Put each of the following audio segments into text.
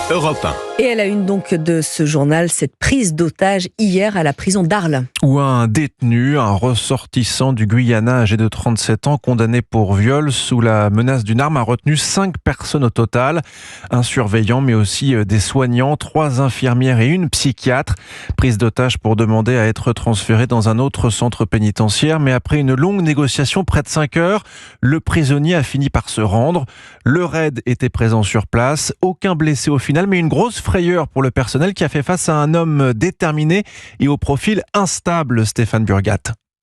Europe 1. Et à la une donc de ce journal, cette prise d'otage hier à la prison d'Arles. Où un détenu, un ressortissant du Guyana âgé de 37 ans, condamné pour viol sous la menace d'une arme, a retenu 5 personnes au total. Un surveillant, mais aussi des soignants, 3 infirmières et une psychiatre. Prise d'otage pour demander à être transféré dans un autre centre pénitentiaire. Mais après une longue négociation, près de 5 heures, le prisonnier a fini par se rendre. Le raid était présent sur place. Aucun blessé au final, mais une grosse frayeur pour le personnel qui a fait face à un homme déterminé et au profil instable, Stéphane Burgat.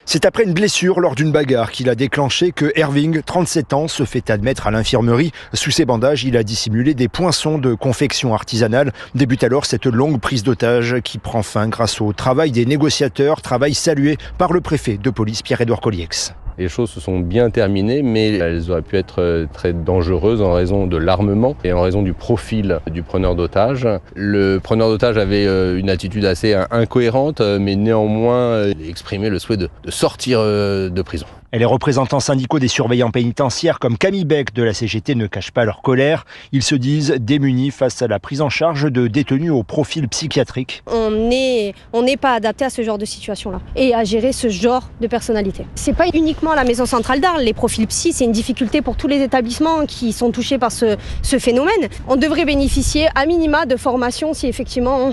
C'est après une blessure lors d'une bagarre qu'il a déclenché que Erving, 37 ans, se fait admettre à l'infirmerie. Sous ses bandages, il a dissimulé des poinçons de confection artisanale. Débute alors cette longue prise d'otage qui prend fin grâce au travail des négociateurs, travail salué par le préfet de police Pierre-Édouard Colliex. Les choses se sont bien terminées, mais elles auraient pu être très dangereuses en raison de l'armement et en raison du profil du preneur d'otages. Le preneur d'otages avait une attitude assez incohérente, mais néanmoins exprimé le souhait de sortir de prison. Et les représentants syndicaux des surveillants pénitentiaires comme Camille Beck de la CGT ne cachent pas leur colère. Ils se disent démunis face à la prise en charge de détenus au profil psychiatrique. On n'est pas adapté à ce genre de situation-là et à gérer ce genre de personnalité. C'est pas uniquement la maison centrale d'Arles. Les profils psy, c'est une difficulté pour tous les établissements qui sont touchés par ce phénomène. On devrait bénéficier à minima de formation si effectivement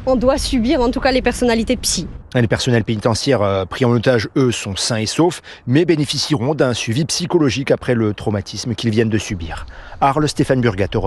on doit subir en tout cas les personnalités psy. Les personnels pénitentiaires pris en otage, eux, sont sains et saufs, mais bénéficieront d'un suivi psychologique après le traumatisme qu'ils viennent de subir. Arles, Stéphane Burgat, Europe 1.